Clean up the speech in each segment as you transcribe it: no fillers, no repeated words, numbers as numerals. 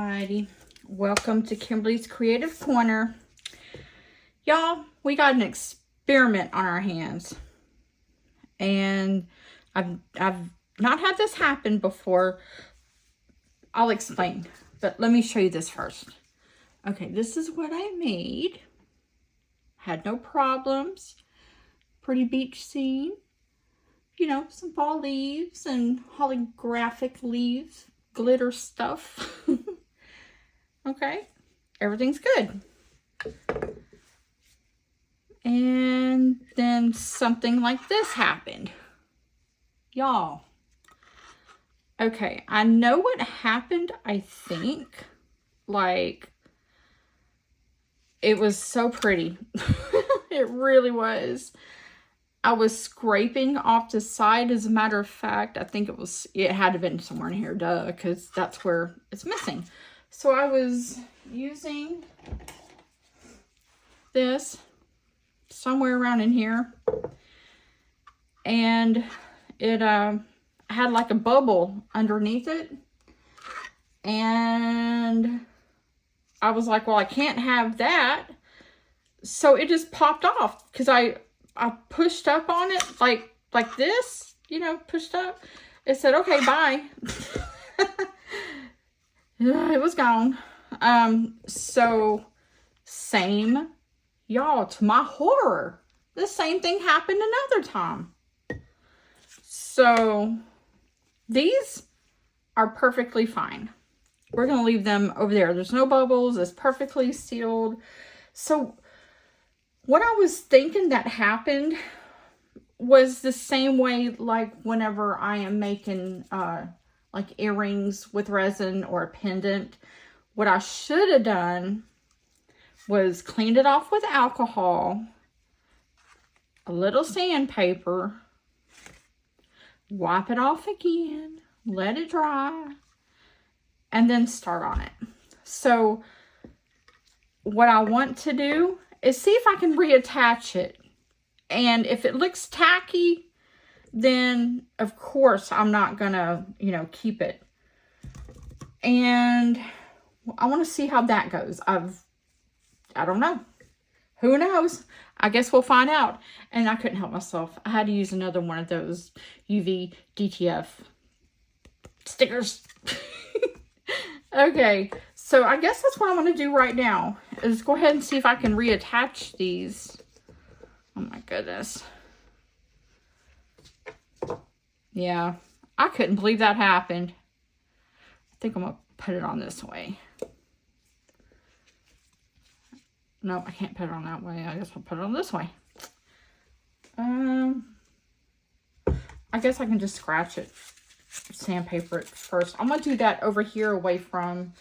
Alrighty, welcome to Kimberly's Creative Corner. Y'all, we got an experiment on our hands. And I've not had this happen before. I'll explain, but let me show you this first. Okay, this is what I made. Had no problems. Pretty beach scene. You know, some fall leaves and holographic leaves, glitter stuff. Okay, everything's good. And then something like this happened. Y'all. Okay, I know what happened, I think. Like, it was so pretty. It really was. I was scraping off the side. As a matter of fact, I think it had to have been somewhere in here, duh, because that's where it's missing. So I was using this somewhere around in here, and it had like a bubble underneath it, and I was like, well, I can't have that. So it just popped off because I pushed up on it like this, you know, pushed up. It said, okay, bye. It was gone. So same, y'all, to my horror, the same thing happened another time. So these are perfectly fine. We're going to leave them over there. There's no bubbles. It's perfectly sealed. So what I was thinking that happened was the same way like whenever I am making like earrings with resin or a pendant. What I should have done was cleaned it off with alcohol, a little sandpaper, wipe it off again, let it dry, and then start on it. So what I want to do is see if I can reattach it. And if it looks tacky, then of course I'm not gonna, you know, keep it. And I want to see how that goes. I don't know. Who knows? I guess we'll find out. And I couldn't help myself. I had to use another one of those UV DTF stickers. Okay, so I guess that's what I'm going to do right now, is go ahead and see if I can reattach these. Oh my goodness. Yeah, I couldn't believe that happened. I think I'm going to put it on this way. No, I can't put it on that way. I guess I'll put it on this way. I guess I can just scratch it. Sandpaper it first. I'm going to do that over here away from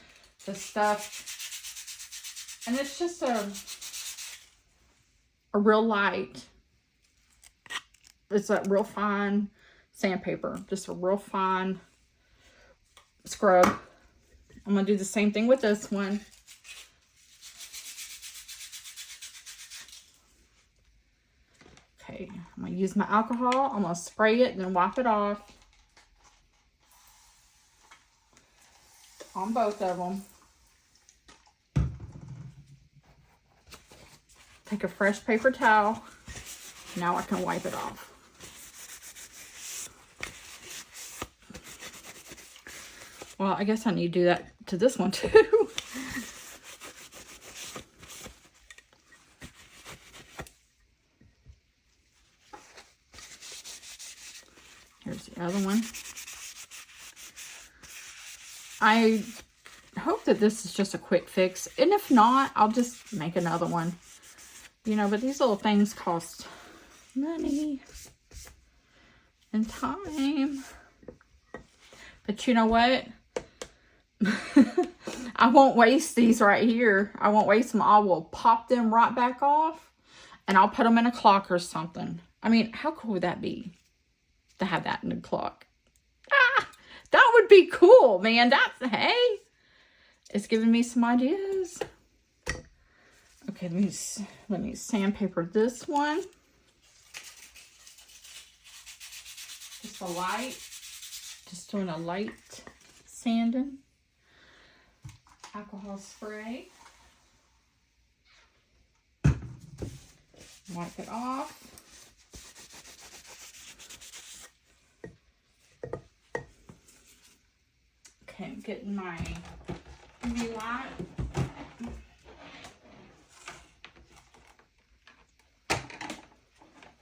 the stuff. And it's just a real light. It's a real fine sandpaper. Just a real fine scrub. I'm going to do the same thing with this one. Okay, I'm going to use my alcohol. I'm going to spray it and then wipe it off. On both of them. Take a fresh paper towel. Now I can wipe it off. Well, I guess I need to do that to this one too. Here's the other one. I hope that this is just a quick fix. And if not, I'll just make another one. You know, but these little things cost money and time. But you know what? I won't waste these right here. I won't waste them. I will pop them right back off. And I'll put them in a clock or something. I mean, how cool would that be? To have that in a clock. That would be cool, man. Hey, it's giving me some ideas. Okay, let me sandpaper this one. Just a light, just doing a light sanding. alcohol spray. Wipe it off. Okay, I'm getting my UV light.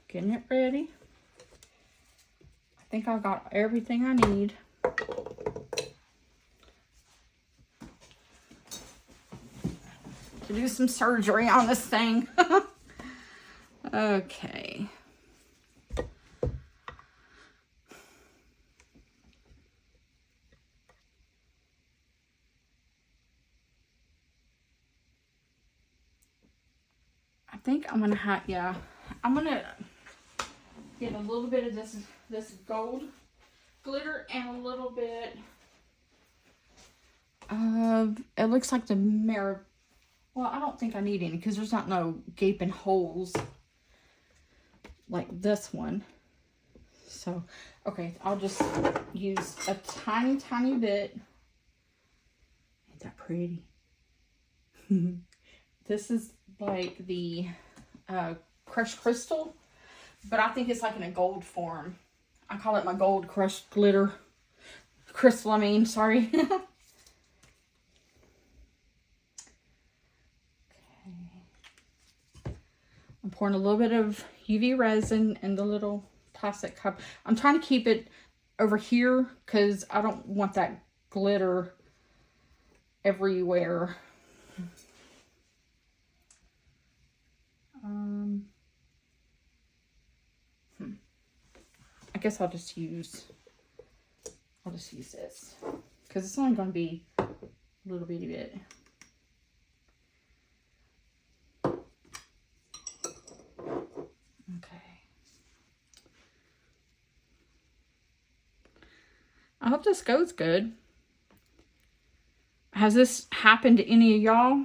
Getting it ready. I think I've got everything I need. To do some surgery on this thing. Okay. I think I'm gonna have, yeah, I'm gonna get a little bit of this gold glitter and a little bit of, it looks like the mirror. Well, I don't think I need any because there's not no gaping holes like this one. So, okay, I'll just use a tiny, tiny bit. Ain't that pretty? This is like the crushed crystal, but I think it's like in a gold form. I call it my gold crushed glitter. Crystal, I mean, sorry. I'm pouring a little bit of UV resin in the little plastic cup. I'm trying to keep it over here because I don't want that glitter everywhere. I guess I'll just use this because it's only going to be a little bitty bit. Okay. I hope this goes good. Has this happened to any of y'all?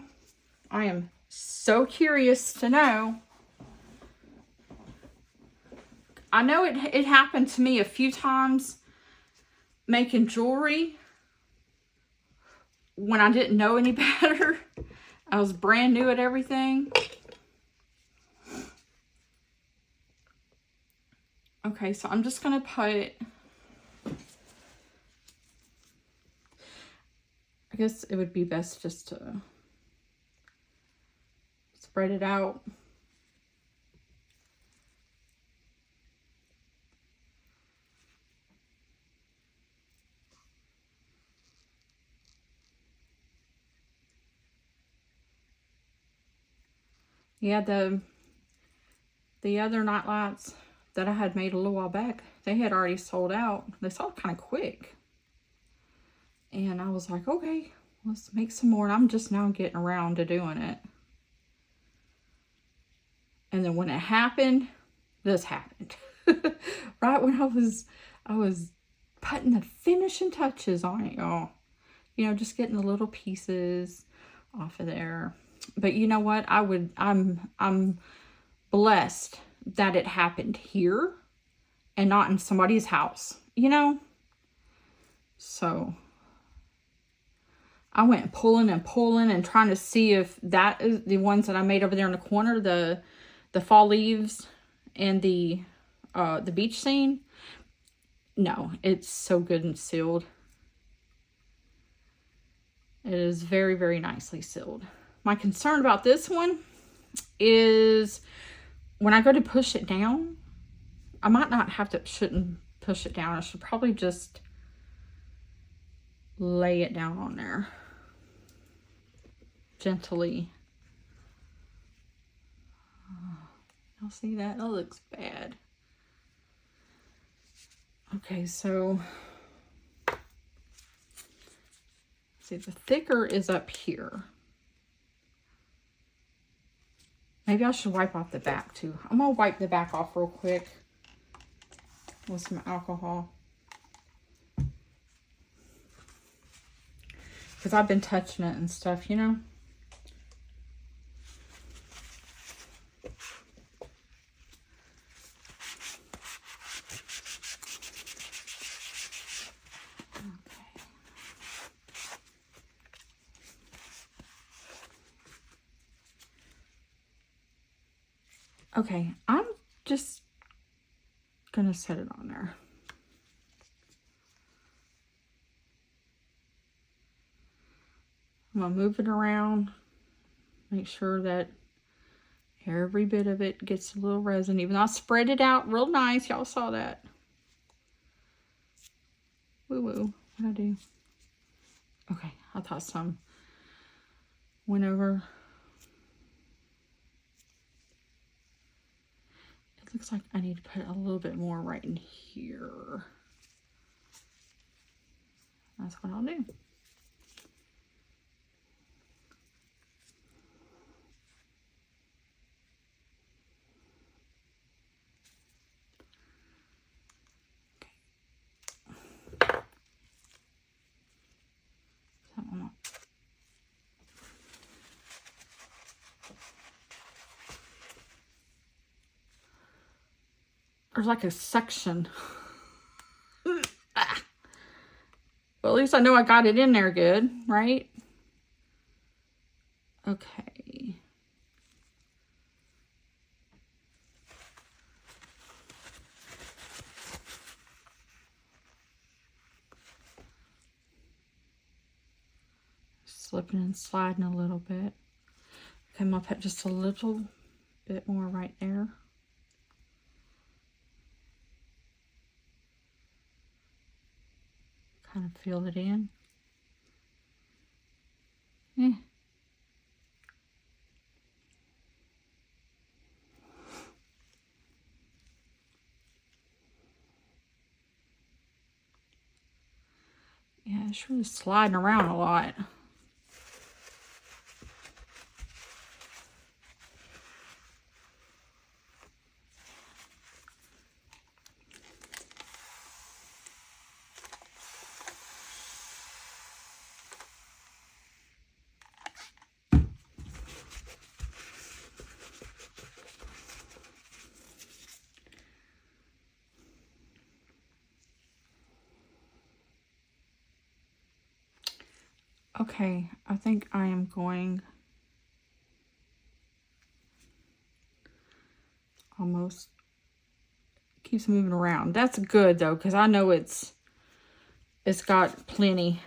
I am so curious to know. I know it happened to me a few times making jewelry when I didn't know any better. I was brand new at everything. Okay, so I'm just going to put, I guess it would be best just to spread it out. Yeah, the other Nightlights that I had made a little while back, they had already sold out. They sold kind of quick. And I was like, okay, let's make some more. And I'm just now getting around to doing it. And then when it happened, this happened. Right when I was putting the finishing touches on it, y'all. You know, just getting the little pieces off of there. But you know what? I'm blessed that it happened here and not in somebody's house, you know? So I went pulling and pulling and trying to see if that is the ones that I made over there in the corner, the fall leaves and the beach scene. No, it's so good and sealed. It is very, very nicely sealed. My concern about this one is when I go to push it down, I might not have to, shouldn't push it down. I should probably just lay it down on there gently. Y'all see that? That looks bad. Okay, so see, the thicker is up here. Maybe I should wipe off the back too. I'm gonna wipe the back off real quick with some alcohol. Because I've been touching it and stuff, you know. Okay, I'm just gonna set it on there. I'm gonna move it around, make sure that every bit of it gets a little resin, even though I spread it out real nice. Y'all saw that. Woo-woo, what'd I do? Okay, I thought some went over. It looks like I need to put a little bit more right in here. That's what I'll do. There's like a section. Ah. Well, at least I know I got it in there good, right? Okay. Slipping and sliding a little bit. Okay, I'm gonna put just a little bit more right there. Kind of fill it in. Yeah. Yeah, it's really sliding around a lot. Okay, I think I am going almost, keeps moving around. That's good though, because I know it's got plenty.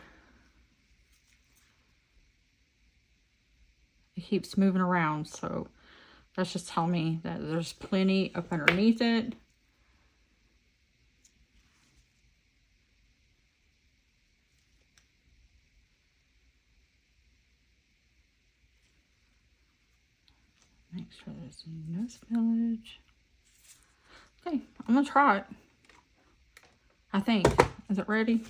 It keeps moving around, so that's just telling me that there's plenty up underneath it. Make sure there's no spillage. Okay, I'm gonna try it. I think. Is it ready?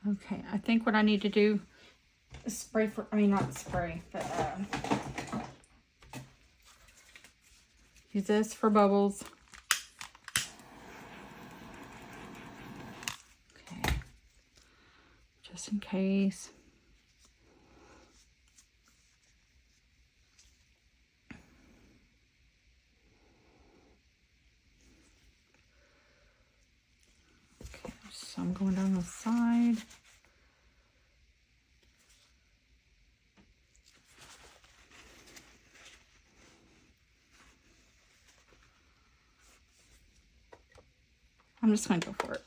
Okay, I think what I need to do is spray for, I mean not spray, but use this for bubbles. Okay, just in case. Okay, so I'm going down the side. I'm just going to go for it.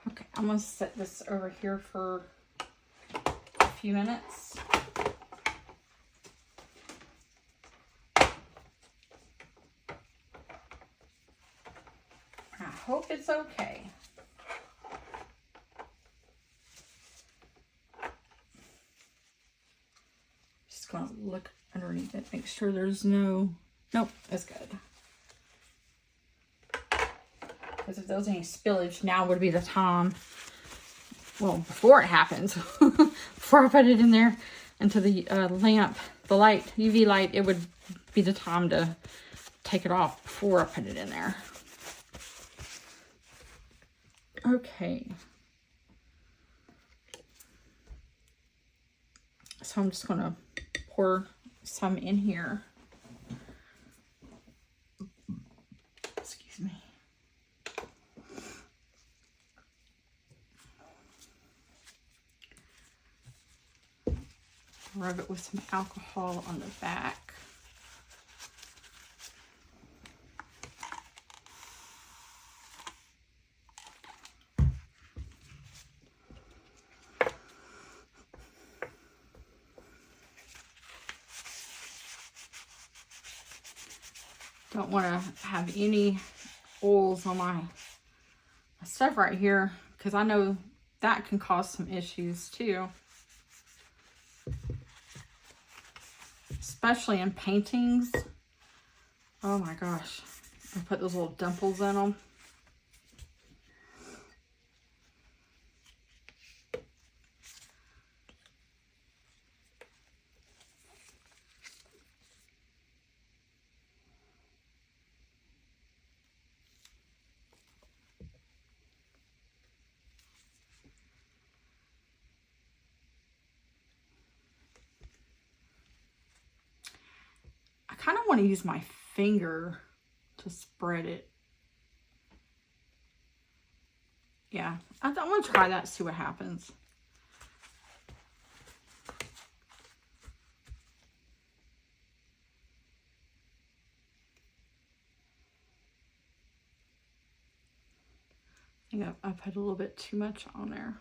Okay, I'm going to set this over here for a few minutes. I hope it's okay. Just going to look underneath it, make sure there's no, nope, that's good. Because if there was any spillage, now would be the time. Well, before it happens, before I put it in there into the lamp, the light, UV light, it would be the time to take it off before I put it in there. Okay. So I'm just going to pour some in here. Excuse me. Rub it with some alcohol on the back. Don't want to have any oils on my stuff right here, because I know that can cause some issues too. Especially in paintings. Oh my gosh. I put those little dimples in them. I kind of want to use my finger to spread it. Yeah, I'm going to try that, see what happens. I think I put a little bit too much on there.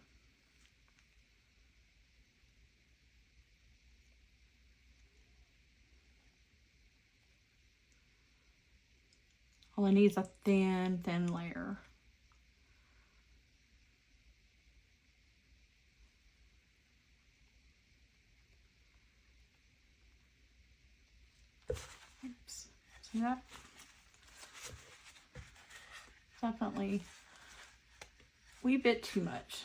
All I need is a thin, thin layer. Oops. See that? Definitely a wee bit too much.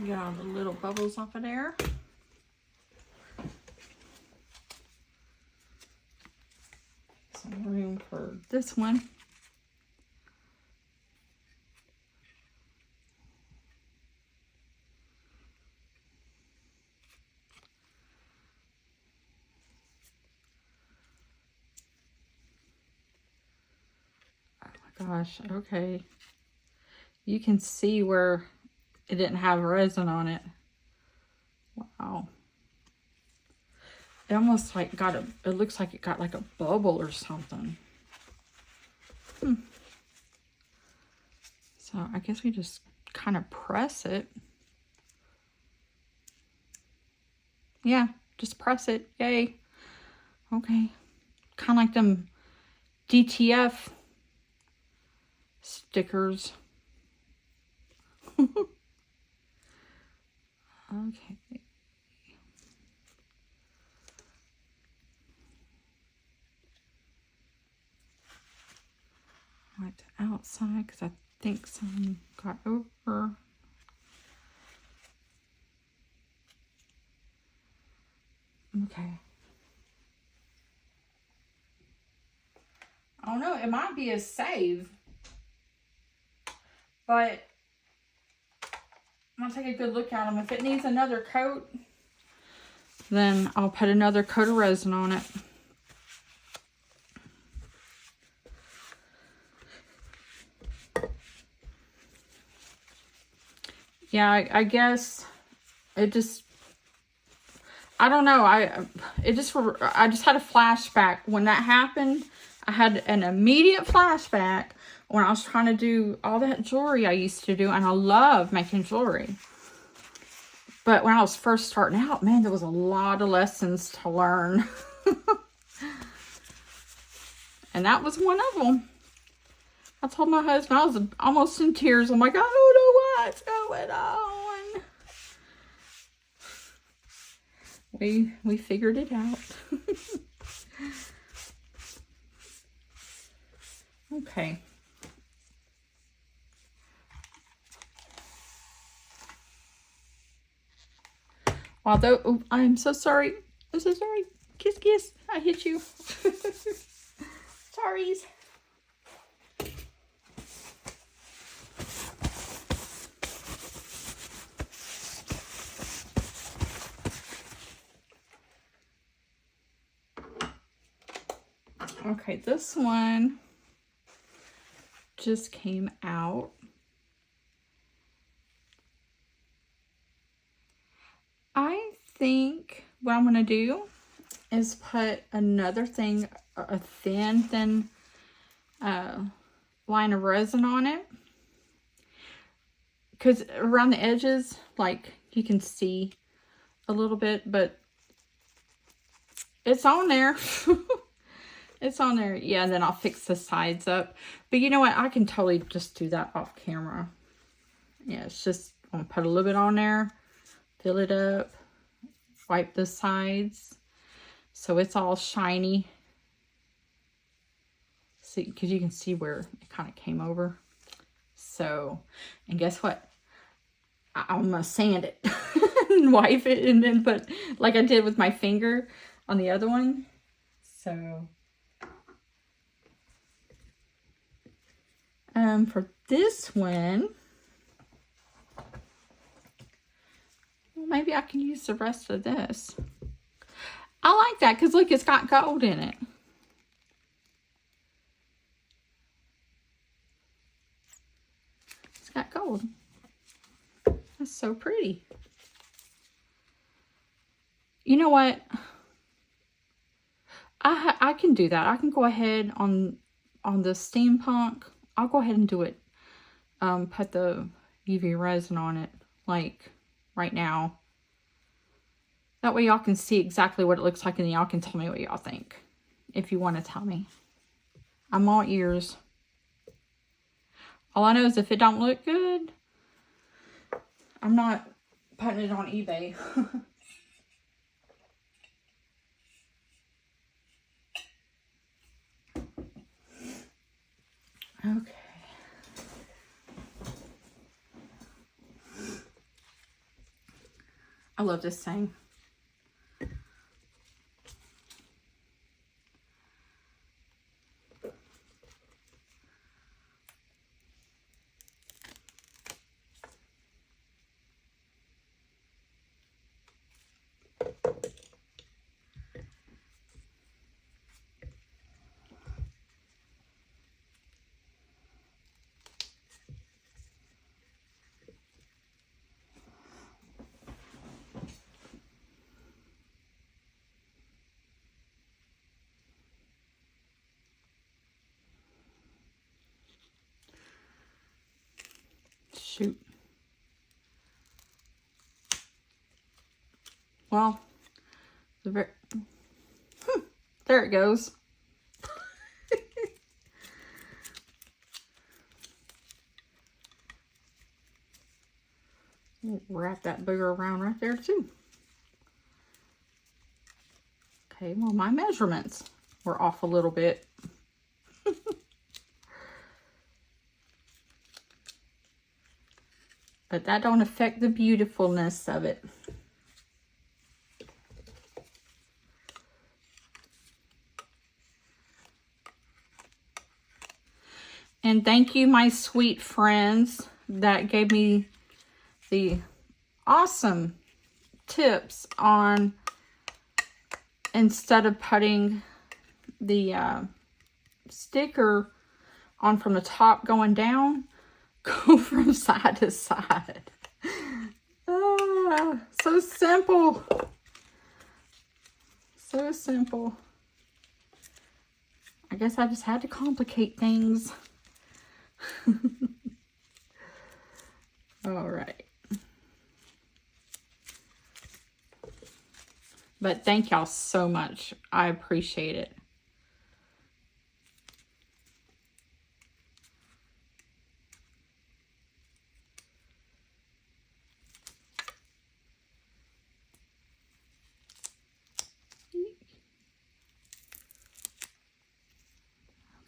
Get all the little bubbles off of there. Some room for this one. Oh my gosh, okay. You can see where it didn't have resin on it. Wow. It almost like got a, it looks like it got like a bubble or something. So I guess we just kind of press it. Yeah, just press it. Yay. Okay. Kind of like them DTF stickers. Okay. Like the outside, because I think some got over. Okay. I don't know. It might be a save. But I'll take a good look at them. If it needs another coat, then I'll put another coat of resin on it. Yeah, I guess it just, I don't know. I just had a flashback when that happened. I had an immediate flashback when I was trying to do all that jewelry I used to do, and I love making jewelry. But when I was first starting out, man, there was a lot of lessons to learn. And that was one of them. I told my husband, I was almost in tears. I'm like, I don't know what's going on. We figured it out. Okay. Although, oh, I'm so sorry. I'm so sorry. Kiss, kiss. I hit you. Sorries. Okay, this one just came out. I think what I'm going to do is put another thing, a thin line of resin on it. Because around the edges, like, you can see a little bit, but it's on there. It's on there. Yeah, and then I'll fix the sides up. But you know what? I can totally just do that off camera. Yeah, it's just, I'm going to put a little bit on there, fill it up, wipe the sides so it's all shiny. See, because you can see where it kind of came over. So, and guess what? I'm going to sand it and wipe it and then put, like I did with my finger on the other one. So, for this one, well, maybe I can use the rest of this. I like that because look, it's got gold in it. It's got gold. That's so pretty. You know what? I can do that. I can go ahead on the steampunk. I'll go ahead and do it. Put the UV resin on it, like right now. That way y'all can see exactly what it looks like and y'all can tell me what y'all think. If you want to tell me. I'm all ears. All I know is if it don't look good, I'm not putting it on eBay. Okay. I love this thing. Shoot. Well, there it goes. We'll wrap that booger around right there too. Okay, well my measurements were off a little bit. But that don't affect the beautifulness of it. And thank you, my sweet friends that gave me the awesome tips on, instead of putting the sticker on from the top going down, go from side to side. So simple. So simple. I guess I just had to complicate things. All right. But thank y'all so much. I appreciate it.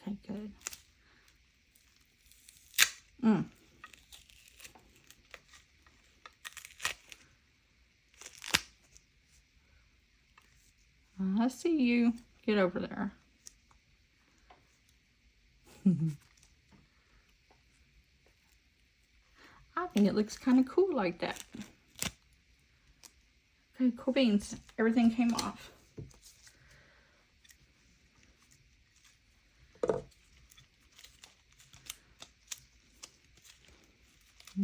Okay, good. I see you. Get over there. I think it looks kind of cool like that. Okay, cool beans. Everything came off.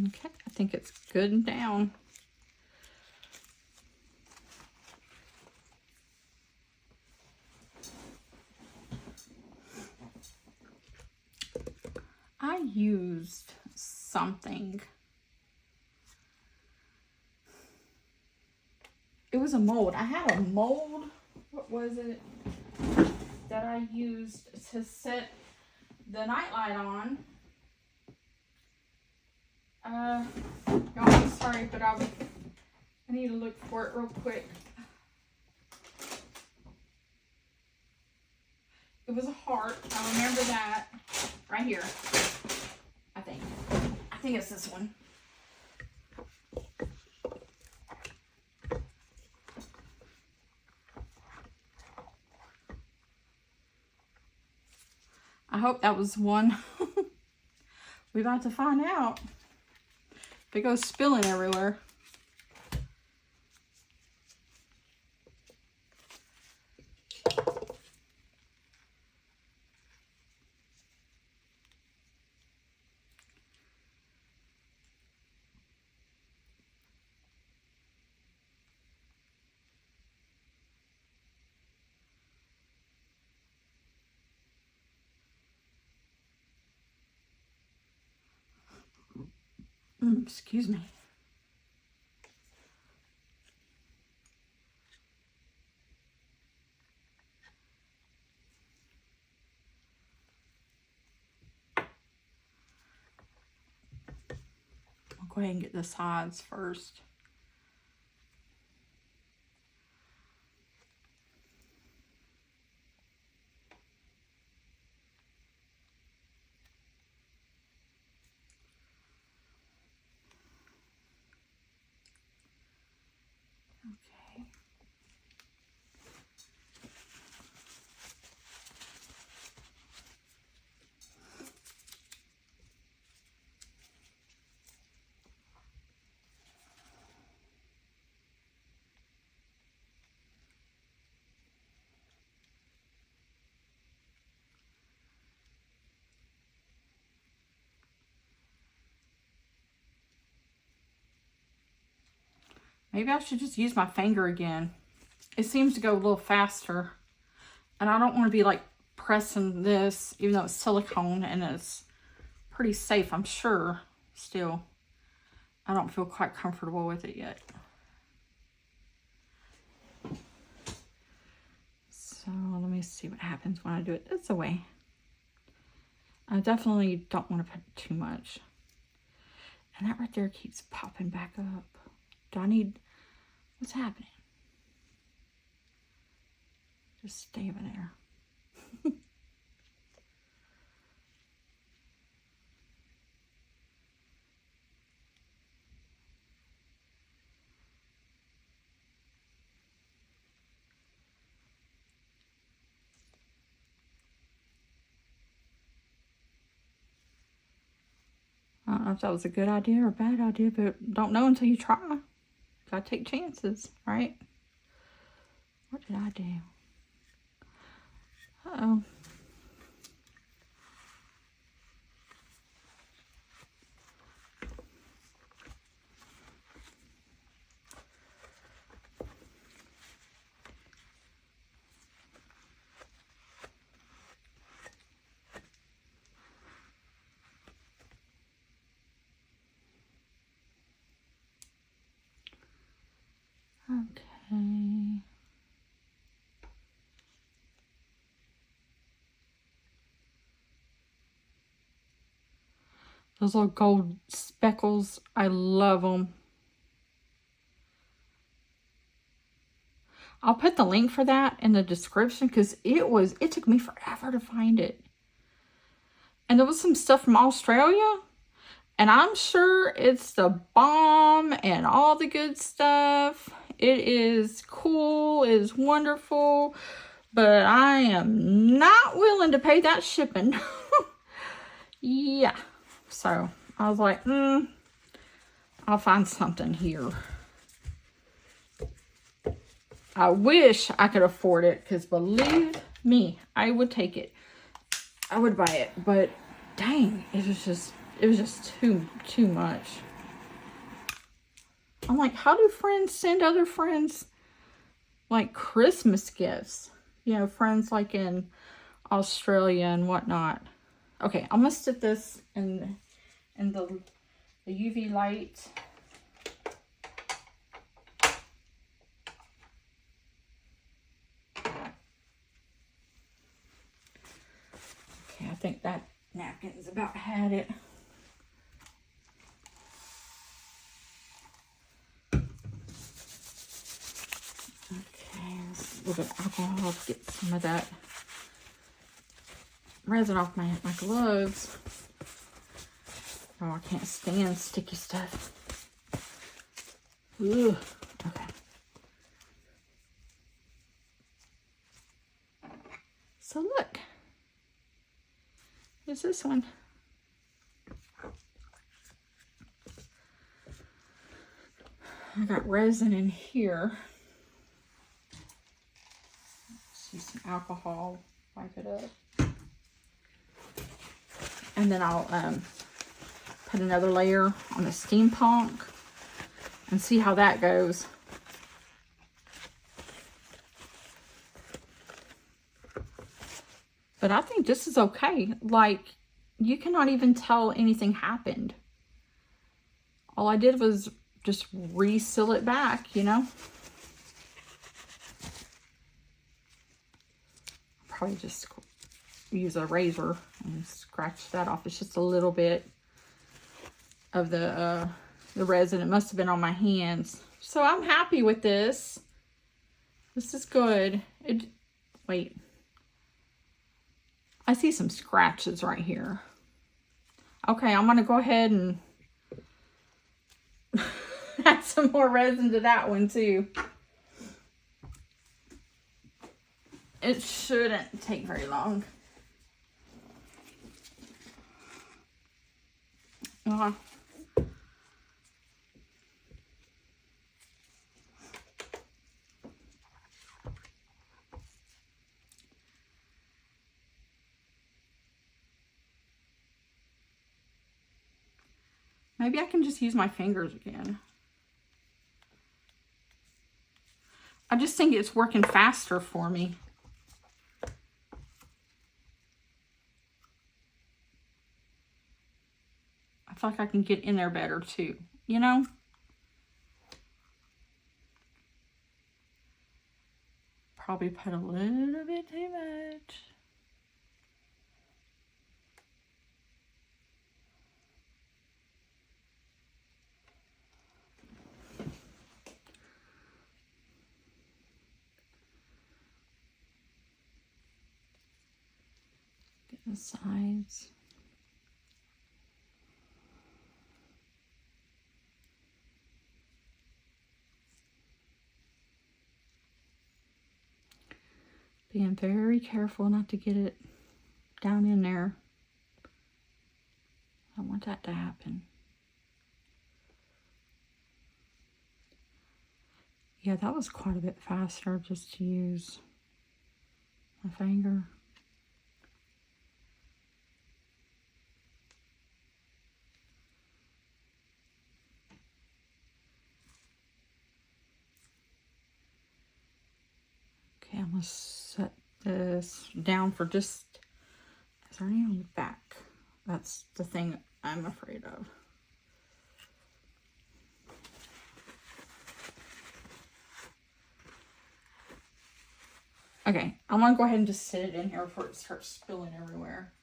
Okay, I think it's good and down. I used something. It was a mold. I had a mold. What was it? That I used to set the nightlight on. Y'all, I'm sorry, but I need to look for it real quick. It was a heart. I remember that. Right here. I think it's this one. I hope that was one. We're about to find out. If it goes spilling everywhere. Excuse me. I'll go ahead and get the sides first. Okay. Maybe I should just use my finger again. It seems to go a little faster. And I don't want to be like pressing this, even though it's silicone and it's pretty safe, I'm sure. Still, I don't feel quite comfortable with it yet. So let me see what happens when I do it this way. I definitely don't want to put too much. And that right there keeps popping back up. Do I need... What's happening? Just stay over there. I don't know if that was a good idea or a bad idea, but don't know until you try. Gotta take chances, right? What did I do? Uh-oh. Okay. Those little gold speckles, I love them. I'll put the link for that in the description because it took me forever to find it. And there was some stuff from Australia. And I'm sure it's the bomb and all the good stuff. It is cool, it is wonderful, but I am not willing to pay that shipping. Yeah. So I was like, I'll find something here. I wish I could afford it, because believe me, I would take it. I would buy it, but dang, it was just too much. I'm like, how do friends send other friends like Christmas gifts? You know, friends like in Australia and whatnot. Okay, I'm gonna stick this in the UV light. Okay, I think that napkin's about had it. Okay, let's a little bit of alcohol to get some of that resin off my gloves. Oh, I can't stand sticky stuff. Ugh. Okay. So look. Here's this one. I got resin in here. Let's use some alcohol, wipe it up. And then I'll put another layer on the steampunk and see how that goes. But I think this is okay. Like, you cannot even tell anything happened. All I did was just re-seal it back, you know? Probably just use a razor and scratch that off. It's just a little bit of the resin. It must have been on my hands. So I'm happy with this. This is good. Wait. I see some scratches right here. Okay, I'm going to go ahead and add some more resin to that one too. It shouldn't take very long. Maybe I can just use my fingers again. I just think it's working faster for me. I feel like I can get in there better too, you know? Probably put a little bit too much. Get the sides. Being very careful not to get it down in there. I don't want that to happen. Yeah, that was quite a bit faster just to use my finger. Okay, I'm going to set this down for just... Is there any on the back? That's the thing I'm afraid of. Okay, I'm going to go ahead and just sit it in here before it starts spilling everywhere.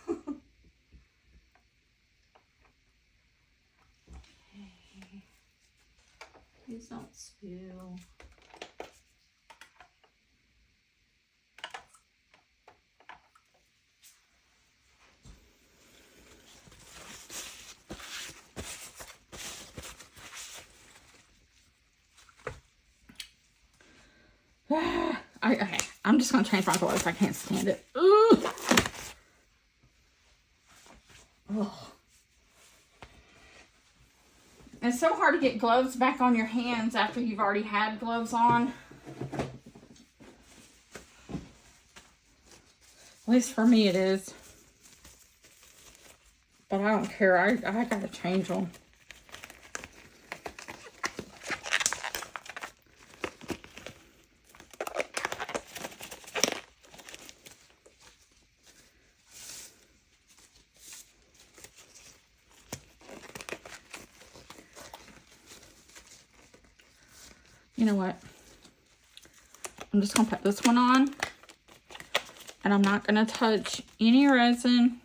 Okay. Please don't spill. Okay, I'm just going to change my gloves. I can't stand it. Ugh. Ugh. It's so hard to get gloves back on your hands after you've already had gloves on. At least for me it is. But I don't care. I gotta change them. You know what? I'm just gonna put this one on. And I'm not gonna touch any resin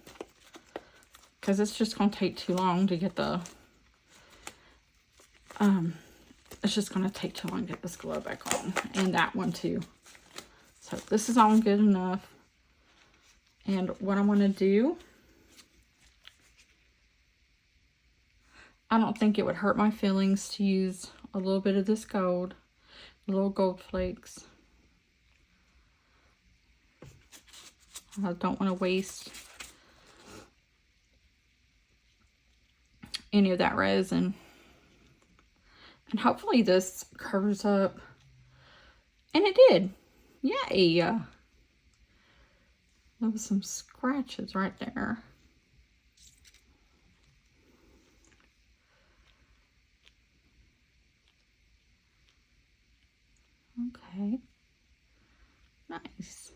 because it's just gonna take too long to get the, it's just gonna take too long to get this glove back on. And that one too. So this is all good enough. And what I'm gonna do, I don't think it would hurt my feelings to use a little bit of this gold, little gold flakes. I don't want to waste any of that resin. And hopefully this covers up. And it did. Yay! There was some scratches right there. Okay. Nice.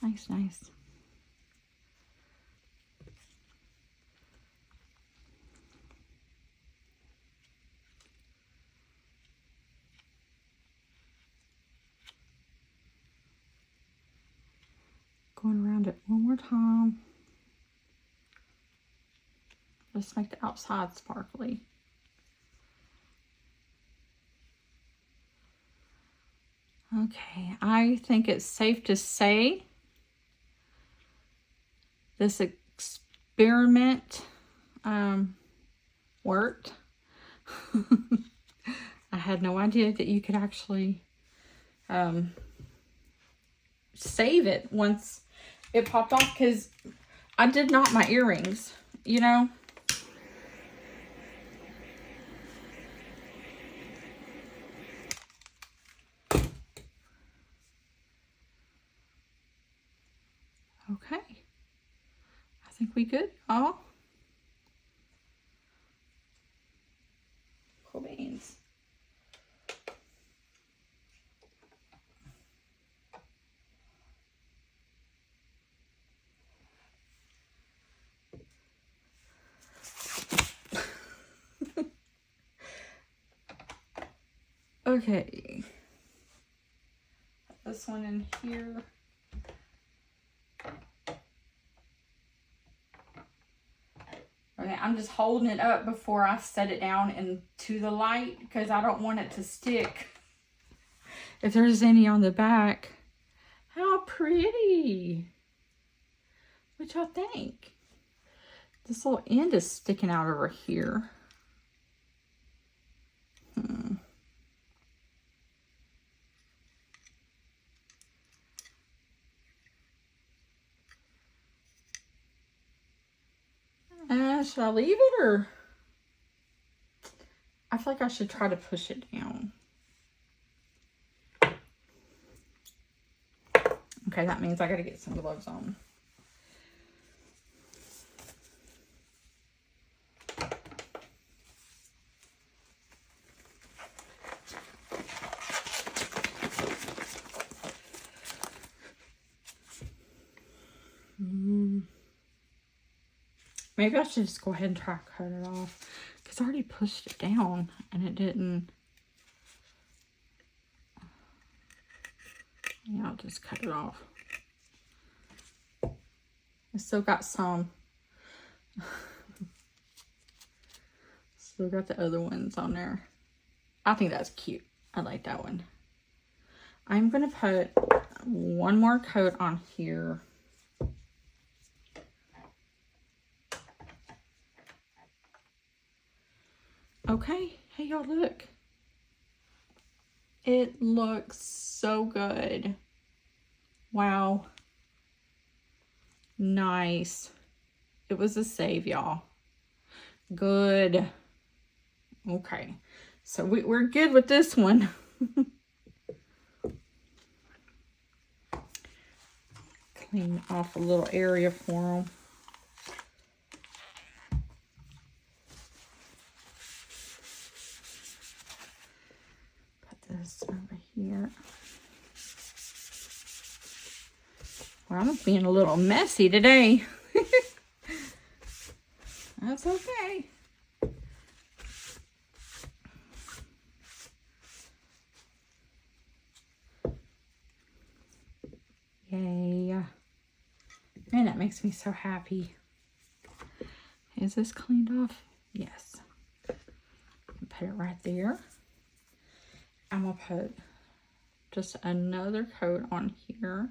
Nice, nice. Going around it one more time. Just make the outside sparkly. Okay, I think it's safe to say this experiment worked. I had no idea that you could actually save it once it popped off, because I did not my earrings, you know. Okay, I think we good. Oh, cool beans. Okay, put this one in here. Okay, I'm just holding it up before I set it down into the light because I don't want it to stick. If there's any on the back. How pretty. What y'all think? This little end is sticking out over here. Should I leave it, or? I feel like I should try to push it down. Okay, that means I gotta get some gloves on. Maybe I should just go ahead and try to cut it off, because I already pushed it down and it didn't. Yeah, I'll just cut it off. I still got some. Still got the other ones on there. I think that's cute. I like that one. I'm going to put one more coat on here. Okay, hey y'all, look. It looks so good. Wow. Nice. It was a save, y'all. Good. Okay, so we're good with this one. Clean off a little area for them. Put this over here. Well, I'm being a little messy today. That's okay. Yay. Man, that makes me so happy. Is this cleaned off? Yes. Put it right there. I'm going to put just another coat on here.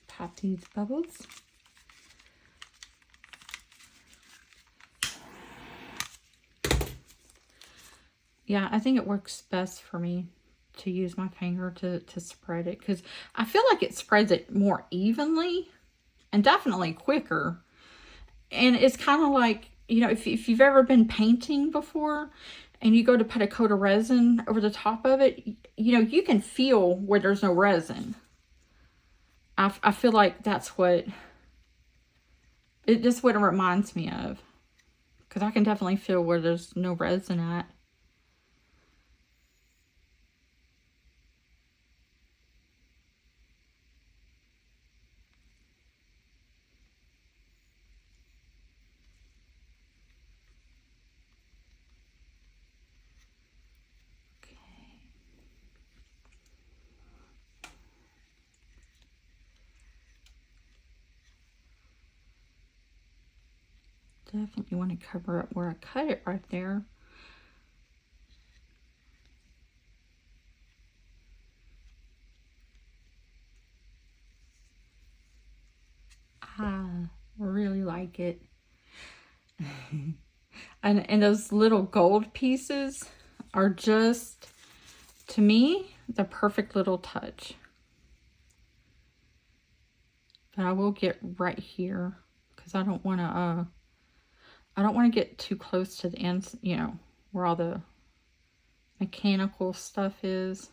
Pop these bubbles. Yeah, I think it works best for me to use my finger to spread it, because I feel like it spreads it more evenly and definitely quicker. And it's kind of like, you know, if you've ever been painting before and you go to put a coat of resin over the top of it, you know, you can feel where there's no resin. I feel like that's what it reminds me of, because I can definitely feel where there's no resin at. Definitely want to cover up where I cut it right there. I really like it. and those little gold pieces are just, to me, the perfect little touch. But I will get right here, because I don't want to get too close to the ends, you know, where all the mechanical stuff is.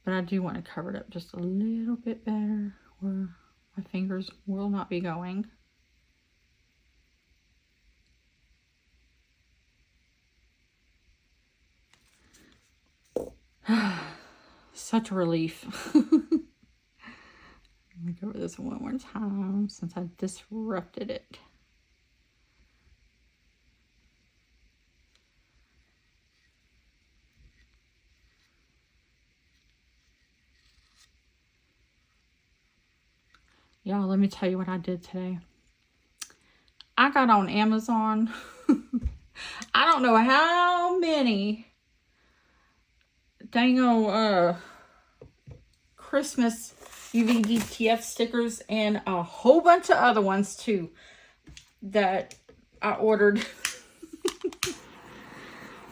But I do want to cover it up just a little bit better where my fingers will not be going. Such a relief. Let me go over this one more time since I disrupted it. Y'all, let me tell you what I did today. I got on Amazon. I don't know how many dango Christmas UVDTF stickers and a whole bunch of other ones too that I ordered.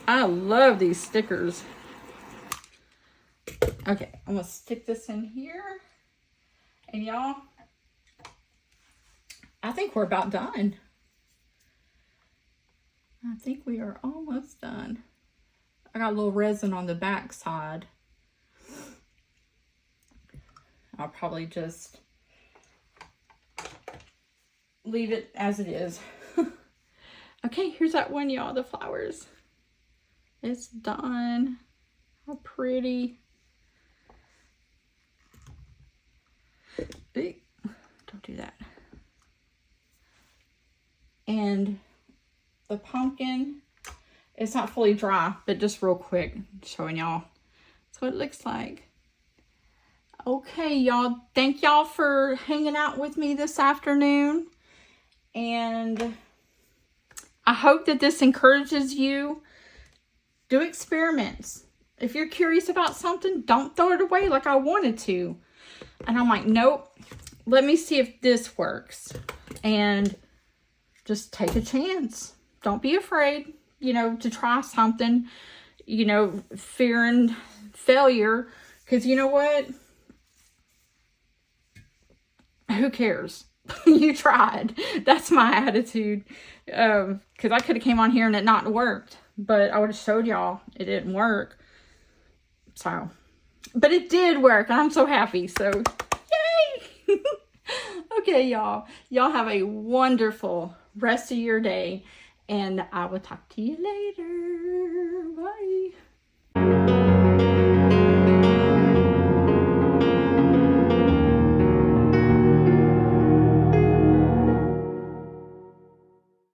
I love these stickers. Okay, I'm gonna stick this in here. And y'all, I think we're about done. I think we are almost done. I got a little resin on the back side. I'll probably just leave it as it is. Okay, here's that one, y'all, the flowers. It's done. How pretty. Don't do that. And the pumpkin, it's not fully dry, but just real quick, showing y'all. That's what it looks like. Okay, y'all, thank y'all for hanging out with me this afternoon. And I hope that this encourages you. Do experiments. If you're curious about something, don't throw it away like I wanted to. And I'm like, nope, let me see if this works. and just take a chance. Don't be afraid, you know, to try something, you know, fearing failure, because you know what? Who cares? You tried. That's my attitude. Because I could have came on here and it not worked, but I would have showed y'all it didn't work. So, but it did work, and I'm so happy. So, yay! Okay, y'all. Y'all have a wonderful rest of your day, and I will talk to you later. Bye.